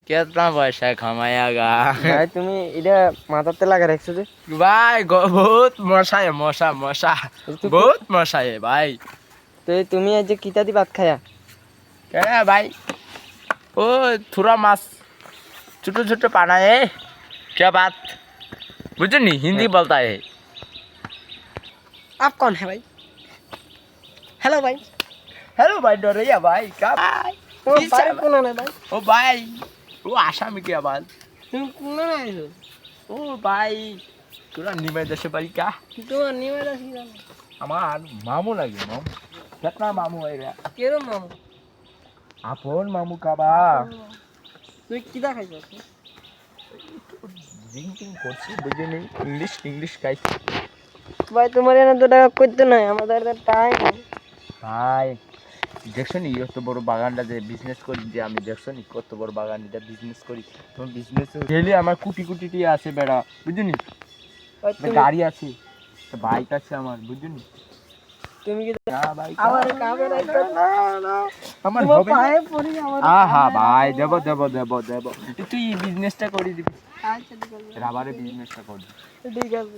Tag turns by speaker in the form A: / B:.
A: कितना पैसा कमाएगा
B: ভাই তুমি এটা মাথাতে লাগা রাখছো যে
A: भाई बहुत मशा है मशा मशा
B: तो
A: बहुत मशा है भाई
B: তো তুমি আজ যে কিতা দি ভাত খায়া
A: क्या है भाई ओ थोड़ा मास छोटे छोटे पाना है क्या बात बुझे नहीं हिंदी बोलता है
B: आप कौन है भाई हेलो भाई
A: हेलो भाई डोरिया भाई क्या भाई
B: ও বাড়ি কোন না ভাই
A: ओ भाई वो आशा में क्या बात
B: তুমি কোন না আইছো
A: ओ भाई তোরা নিমাই দেশে বাড়ি কা
B: তোমার নিমে রাখি জানো
A: আমার মামু লাগে মামু কেতনা মামু আইরা
B: কেরম মামু
A: আপন মামু কাবা
B: তুই কিতা খাইছো
A: ড্রিঙ্কিং করছি বুঝে নেই ইংলিশ ইংলিশ খাইছি
B: ভাই তোমার এনে তো টাকা করতে নাই আমাদের তো টাইম
A: ভাই দেখছো নি কত বড় বাগানটা যে বিজনেস করি যে আমি দেখছো নি কত বড় বাগান এটা বিজনেস করি তোমার বিজনেস ডেলি আমার কোটি কোটি টিয়া আছে বেড়া বুঝছো নি গাড়ি আছে বাইক আছে আমার বুঝছো নি
B: তুমি কি
A: না ভাই
B: আমার কামে রাখছো
A: না আমার
B: তোমার
A: হবে
B: পায়ে পড়ি আমার
A: আহা ভাই দেব দেব দেব দেব তুই বিজনেসটা করে দিবি
B: আচ্ছা ঠিক আছে
A: রাবারের বিজনেসটা করবি
B: ঠিক আছে